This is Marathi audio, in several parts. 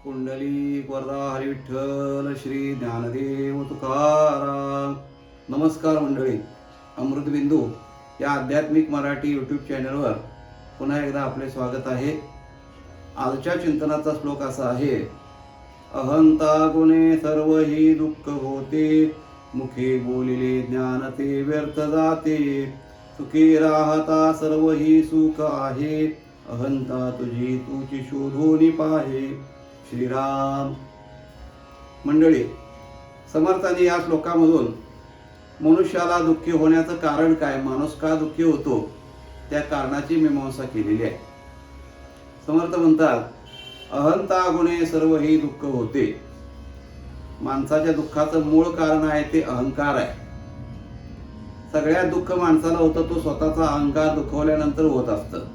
पुंडलिक वरदा हरी विठ्ठल श्री ज्ञानदेव तुकाराम. नमस्कार मंडळी, अमृतबिंदू या आध्यात्मिक मराठी यूट्यूब चॅनलवर पुन्हा एकदा आपले स्वागत आहे. आजच्या चिंतनाचा श्लोक असा आहे: अहंता गुणे सर्व ही दुःख होते, मुखे बोलिले ज्ञान ते व्यर्थ जाते. सुखी राहता सर्व ही सुख आहे, अहंता तुझी तुझी शोधून पाहे. श्रीराम. मंडळी, समर्थांनी या श्लोकामधून मनुष्याला दुःखी होण्याचं कारण काय, माणूस का दुःखी होतो, त्या कारणाची मीमांसा केलेली आहे. समर्थ म्हणतात, अहंता गुणे सर्व ही दुःख होते. माणसाच्या दुःखाचं मूळ कारण आहे ते अहंकार आहे. सगळ्यात दुःख माणसाला होतं तो स्वतःचा अहंकार दुखवल्यानंतर होत असतं.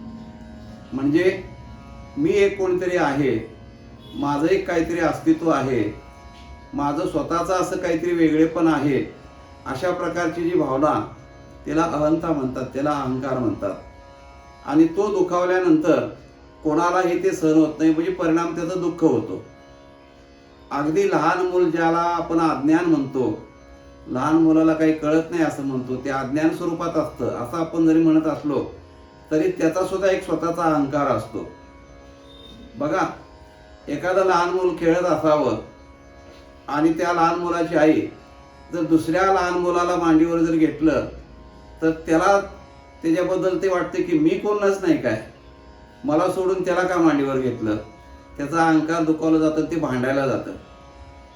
म्हणजे मी एक कोणीतरी आहे, माझं एक काहीतरी अस्तित्व आहे, माझं स्वतःचं असं काहीतरी वेगळेपण आहे, अशा प्रकारची जी भावना त्याला अहंता म्हणतात, त्याला अहंकार म्हणतात. आणि तो दुखावल्यानंतर कोणालाही ते सहन होत नाही, म्हणजे परिणाम त्याचं दुःख होतो. अगदी लहान मूल ज्याला आपण अज्ञान म्हणतो, लहान मुलाला काही कळत नाही असं म्हणतो, ते अज्ञान स्वरूपात असतं असं आपण जरी म्हणत असलो तरी त्याचा सुद्धा एक स्वतःचा अहंकार असतो. बघा, एखादं लहान मूल खेळत असावं आणि त्या लहान मुलाची आई जर दुसऱ्या लहान मुलाला मांडीवर जर घेतलं तर त्याला त्याच्याबद्दल ते वाटते की मी कोणच नाही काय, मला सोडून त्याला का मांडीवर घेतलं. त्याचा अहंकार दुखावला जातं, ते भांडायला जातं.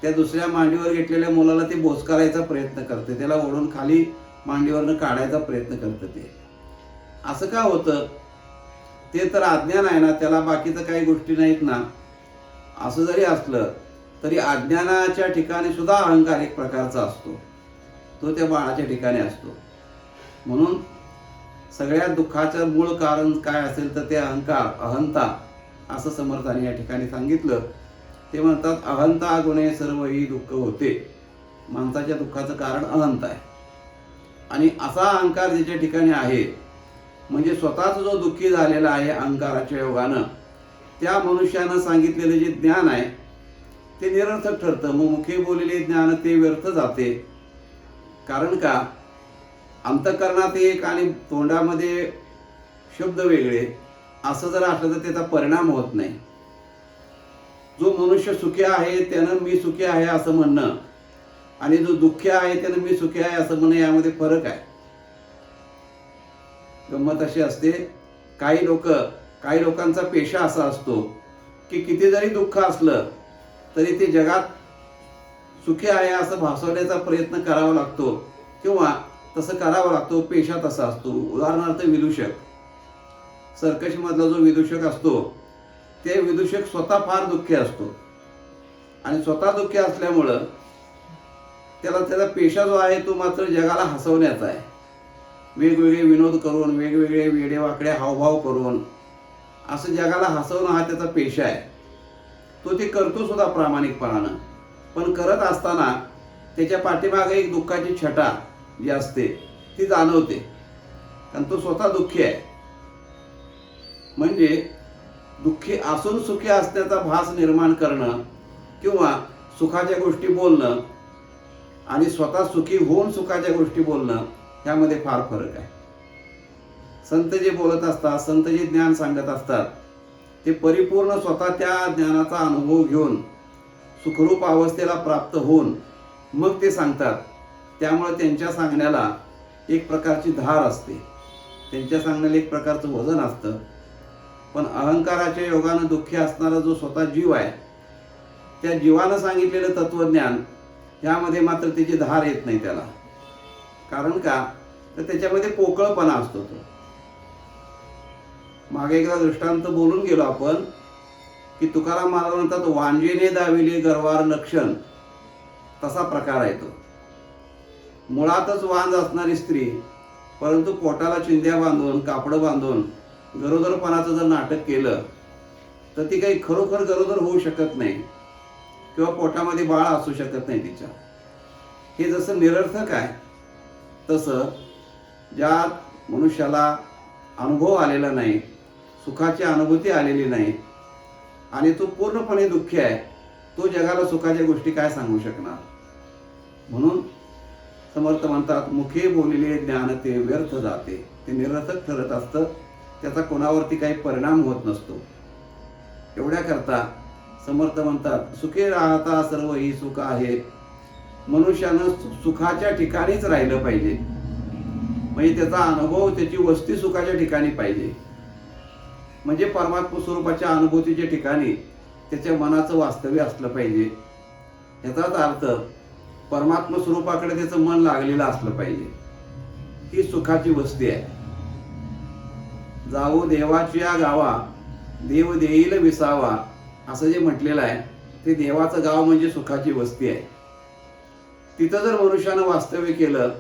त्या दुसऱ्या मांडीवर घेतलेल्या मुलाला ते बोचकारायचा प्रयत्न करते, त्याला ओढून खाली मांडीवरनं काढायचा प्रयत्न करतं. ते असं का होतं? ते तर अज्ञान आहे ना, त्याला बाकीचं काही गोष्टी नाहीत ना. असं जरी असलं तरी अज्ञानाच्या ठिकाणी सुद्धा अहंकार एक प्रकारचा असतो, तो त्या बाळाच्या ठिकाणी असतो. म्हणून सगळ्यात दुःखाचं मूळ कारण काय असेल तर ते अहंकार, अहंता, असं समर्थाने या ठिकाणी सांगितलं. ते म्हणतात, अहंता गुणे सर्व ही दुःख होते. माणसाच्या दुःखाचं कारण अहंता आहे. आणि असा अहंकार ज्याच्या ठिकाणी आहे, म्हणजे स्वतःच जो दुःखी झालेला आहे अहंकाराच्या योगानं, त्या मनुष्यानं सांगितलेलं जे ज्ञान आहे ते निरर्थक ठरतं. मग मुखे बोललेले ज्ञान ते व्यर्थ जाते. कारण का? अंतःकरणात एक आणि तोंडामध्ये शब्द वेगळे असं जर असलं तर त्याचा परिणाम होत नाही. जो मनुष्य सुखी आहे त्यानं मी सुखी आहे असं म्हणणं आणि जो दुःखी आहे त्यानं मी सुखी आहे असं म्हणणं, यामध्ये फरक आहे. गंमत अशी असते, काही लोकांचा पेशा असा असतो की किती जरी दुःख असलं तरी ते जगात सुखी आहे असं भासवण्याचा प्रयत्न करावा लागतो किंवा तसं करावं लागतो. पेशा तसा असतो. उदाहरणार्थ विदूषक, सर्कसमधला जो विदूषक असतो ते विदूषक स्वतः फार दुःखी असतो आणि स्वतः दुःखी असल्यामुळं त्याचा पेशा जो आहे तो मात्र जगाला हसवण्याचा आहे. वेगवेगळे विनोद करून, वेगवेगळे वेडेवाकडे हावभाव करून असं जगाला हसवणं हा त्याचा पेशा आहे. तो ते करतो सुद्धा प्रामाणिकपणानं. पण करत असताना त्याच्या पाठीमागे एक दुःखाची छटा जी असते ती जाणवते, कारण तो स्वतः दुःखी आहे. म्हणजे दुःखी असून सुखी असण्याचा भास निर्माण करणं किंवा सुखाच्या गोष्टी बोलणं आणि स्वतः सुखी होऊन सुखाच्या गोष्टी बोलणं, ह्यामध्ये फार फरक आहे. संत जे बोलत असतात, संत जे ज्ञान सांगत असतात, ते परिपूर्ण स्वतः त्या ज्ञानाचा अनुभव घेऊन सुखरूप अवस्थेला प्राप्त होऊन मग ते सांगतात. त्यामुळे त्यांच्या सांगण्याला एक प्रकारची धार असते, त्यांच्या सांगण्याला एक प्रकारचं वजन असतं. पण अहंकाराच्या योगानं दुःखी असणारा जो स्वतः जीव आहे, त्या जीवानं सांगितलेलं तत्वज्ञान ह्यामध्ये मात्र त्याची धार येत नाही त्याला. कारण का? तर त्याच्यामध्ये पोकळपणा असतो. तो मागे एकदा दृष्टांत बोलून गेलो आपण की तुकाराम महाराज म्हणतात, वांजेने दाविले गर्वार लक्षण, तसा प्रकार आहे तो. मुळातच वांज असणारी स्त्री परंतु पोटाला चिंध्या बांधून, कापडं बांधून गरोदरपणाचं जर नाटक केलं तर ती काही खरोखर गरोदर होऊ शकत नाही किंवा पोटामध्ये बाळ असू शकत नाही तिच्या. हे जसं निरर्थक आहे, तसं ज्या मनुष्याला अनुभव आलेला नाही, सुखाची अनुभूती आलेली नाही, आणि तो पूर्णपणे दुःखी आहे, तो जगाला सुखाच्या गोष्टी काय सांगू शकणार. म्हणून समर्थ म्हणतात, मुखे बोलिले ज्ञान ते व्यर्थ जाते. ते निरर्थक ठरत असतं, त्याचा कोणावरती काही परिणाम होत नसतो. एवढ्या करता समर्थ म्हणतात, सुखी राहता सर्व ही सुख आहे. मनुष्यानं सुखाच्या ठिकाणीच राहिलं पाहिजे. म्हणजे त्याचा अनुभव, त्याची वस्ती सुखाच्या ठिकाणी पाहिजे. म्हणजे परमात्मा स्वरूपाच्या अनुभूतीच्या ठिकाणी त्याच्या मनाचं वास्तव्य असलं पाहिजे. याचाच अर्थ परमात्मा स्वरूपाकडे त्याचं मन लागलेलं असलं पाहिजे. ही सुखाची वस्ती आहे. जाऊ देवाच्या गावा देव देईल विसावा, असं जे म्हटलेलं आहे ते देवाचं गाव म्हणजे सुखाची वस्ती आहे. तिथं जर मनुष्यानं वास्तव्य केलं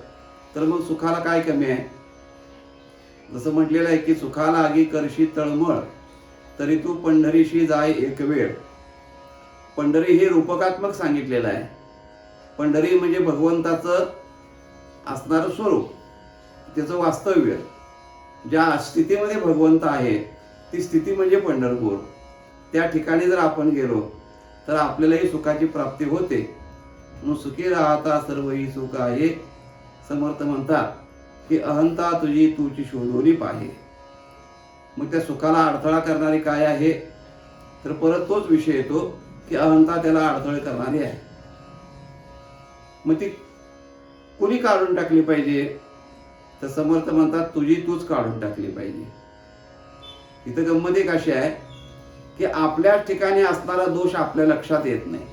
तर मग सुखाला काय कमी आहे. जसं म्हटलेलं आहे की सुखाला आगी करशी तळमळ, तरी तू पंढरीशी जाय एक वेळ. पंढरी हे रूपकात्मक सांगितलेलं आहे. पंढरी म्हणजे भगवंताचं असणारं स्वरूप, त्याचं वास्तव्य. ज्या स्थितीमध्ये भगवंत आहे ती स्थिती म्हणजे पंढरपूर. त्या ठिकाणी जर आपण गेलो तर आपल्यालाही सुखाची प्राप्ती होते. म्हणून सुखी राहता सर्व ही सुख आहे. समर्थ म्हणतात की अहंता तुझी तूची शोधोनी पाहे. मग त्या सुखाला अडथळा करणारी काय आहे, तर परत तोच विषय येतो की अहंता त्याला अडथळे करणारी आहे. मग ती कुणी काढून टाकली पाहिजे, तर समर्थ म्हणतात तुझी तूच काढून टाकली पाहिजे. इथं गंमत एक अशी आहे की आपल्याच ठिकाणी असणारा दोष आपल्या लक्षात येत नाही.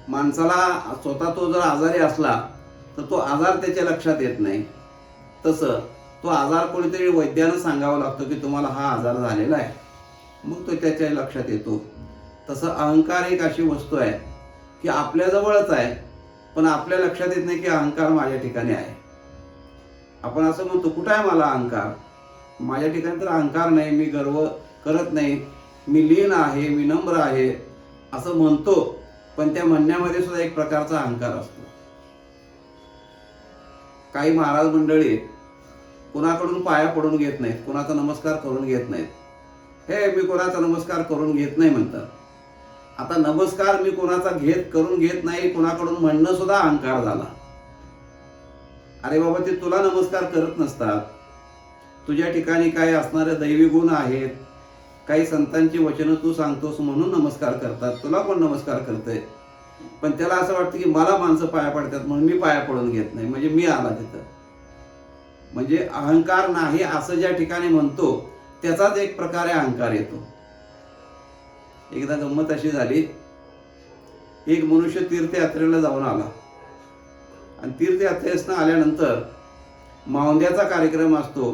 माणसाला स्वतः तो जर आजारी असला तर तो आजार त्याच्या लक्षात येत नाही. तसं तो आजार कोणीतरी वैद्यानं सांगावा लागतो की तुम्हाला हा आजार झालेला आहे, मग तो त्याच्या लक्षात येतो. तसं अहंकार एक अशी वस्तू आहे की आपल्याजवळच आहे, पण आपल्या लक्षात येत नाही की अहंकार माझ्या ठिकाणी आहे. आपण असं म्हणतो, कुठं आहे मला अहंकार? माझ्या ठिकाणी तर अहंकार नाही, मी गर्व करत नाही, मी लीन आहे, मी नम्र आहे असं म्हणतो. पण त्या म्हणण्यामध्ये सुद्धा एक प्रकारचा अहंकार असतो. काही महाराज मंडळी कुणाकडून पाया पडून घेत नाहीत, कुणाचा नमस्कार करून घेत नाहीत. हे मी कोणाचा नमस्कार करून घेत नाही म्हणतात. आता नमस्कार मी कोणाचा करून घेत नाही, कुणाकडून म्हणणं सुद्धा अहंकार झाला. अरे बाबा, ते तुला नमस्कार करत नसतात. तुझ्या ठिकाणी काही असणारे दैवी गुण आहेत, काही संतांची वचनं तू सांगतोस म्हणून नमस्कार करतात. तुला कोण नमस्कार करतंय? पण त्याला असं वाटतं की मला माणसं पाया पडतात म्हणून मी पाया पडून घेत नाही, म्हणजे मी आला तिथं. म्हणजे अहंकार नाही असं ज्या ठिकाणी म्हणतो त्याचाच एक प्रकारे अहंकार येतो. एकदा गंमत अशी झाली, एक मनुष्य तीर्थयात्रेला जाऊन आला आणि तीर्थयात्रेसनं आल्यानंतर मावंद्याचा कार्यक्रम असतो.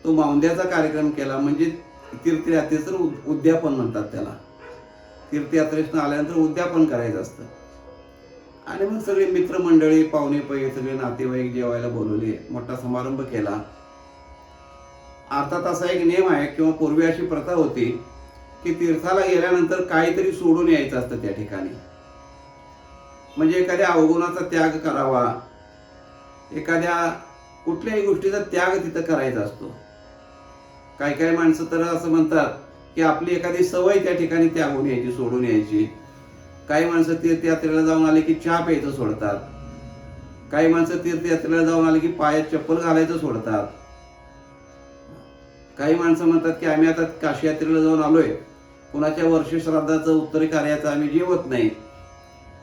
तो मावंद्याचा कार्यक्रम केला, म्हणजे तीर्थयात्रेचं उद्यापन म्हणतात त्याला. तीर्थयात्रेसनं आल्यानंतर उद्यापन करायचं असतं. आणि मग सगळे मित्रमंडळी, पाहुणे पै सगळे नातेवाईक जेवायला बोलवले, मोठा समारंभ केला. अर्थात असा एक नियम आहे किंवा पूर्वी अशी प्रथा होती की तीर्थाला गेल्यानंतर काहीतरी सोडून यायचं असतं त्या ठिकाणी. म्हणजे एखाद्या अवगुणाचा त्याग करावा, एखाद्या कुठल्याही गोष्टीचा त्याग तिथं करायचा असतो. काही काही माणसं तर असं म्हणतात की आपली एखादी सवय त्या ठिकाणी त्यागून यायची, सोडून यायची. काही माणसं तीर्थयात्रेला जाऊन आले की चहा प्यायचं सोडतात. काही माणसं तीर्थयात्रेला जाऊन आले की पायात चप्पल घालायचं सोडतात. काही माणसं म्हणतात की आम्ही आता काशी यात्रेला जाऊन आलोय, कोणाच्या वर्ष श्राद्धाचं उत्तरी कार्याचं आम्ही जेवत नाही.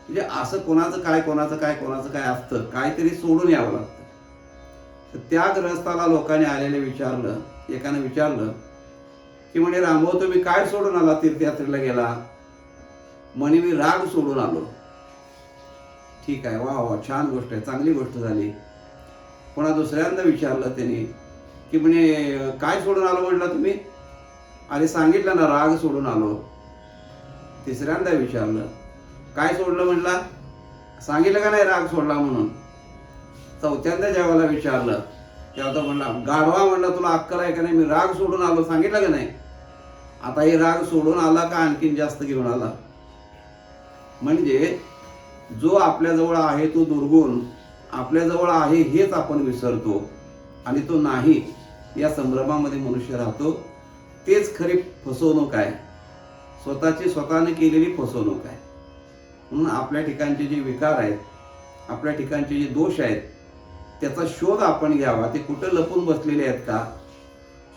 म्हणजे असं कोणाचं काय असतं, काहीतरी सोडून यावं लागतं. तर त्या ग्रहस्थाला लोकांनी आलेले विचारलं, एकानं विचारलं की म्हणे रामभाऊ तुम्ही काय सोडून आला तीर्थयात्रेला गेला? म्हणे मी राग सोडून आलो. ठीक आहे, वा वा, छान गोष्ट आहे, चांगली गोष्ट झाली. पुन्हा दुसऱ्यांदा विचारलं त्यांनी की म्हणे काय सोडून आलो म्हटलं तुम्ही? अरे सांगितलं ना, राग सोडून आलो. तिसऱ्यांदा विचारलं काय सोडलं म्हटला? सांगितलं का नाही राग सोडला म्हणून? चौथ्यांदा जेव्हा विचारलं तेव्हा तो म्हणला, गाढवा म्हणला तुला अक्कल आहे का नाही, मी राग सोडून आलो, सांगितलं का नाही? आता हे राग सोडून आला का आणखीन जास्त घेऊन आला? म्हणजे जो आपल्याजवळ आहे तो दुर्गुण आपल्याजवळ आहे हेच आपण विसरतो आणि तो नाही या संभ्रमामध्ये मनुष्य राहतो. तेच खरी फसवणूक आहे, स्वतःची स्वतःने केलेली फसवणूक आहे. म्हणून आपल्या ठिकाणचे जे विकार आहेत, आपल्या ठिकाणचे जे दोष आहेत, त्याचा शोध आपण घ्यावा. ते कुठं लपून बसलेले आहेत का,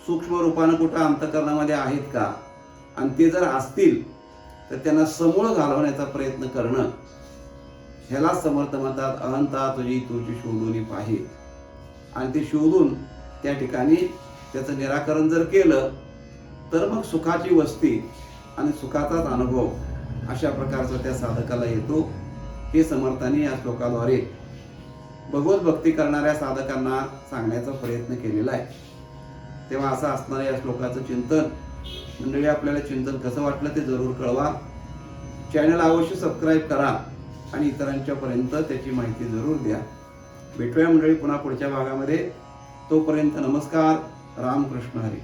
सूक्ष्म रूपानं कुठं अंतःकरणामध्ये आहेत का, आणि ते जर असतील तर त्यांना समूळ घालवण्याचा प्रयत्न करणं, ह्याला समर्थ म्हणतात अहंता तुझी तुझी शोधून पाहे. आणि ते शोधून त्या ठिकाणी त्याचं निराकरण जर केलं तर मग सुखाची वस्ती आणि सुखाचाच अनुभव अशा प्रकारचा त्या साधकाला येतो. हे समर्थांनी या श्लोकाद्वारे भगवत भक्ती करणाऱ्या साधकांना सांगण्याचा प्रयत्न केलेला आहे. तेव्हा असं असणाऱ्या या श्लोकाचं चिंतन मंडळी, आपल्याला चिंतन कसं वाटलं ते जरूर कळवा. चॅनल अवश्य सबस्क्राईब करा आणि इतरांच्या पर्यंत त्याची माहिती जरूर द्या. भेटूया मंडळी पुन्हा पुढच्या भागामध्ये. तोपर्यंत नमस्कार. रामकृष्ण हरी.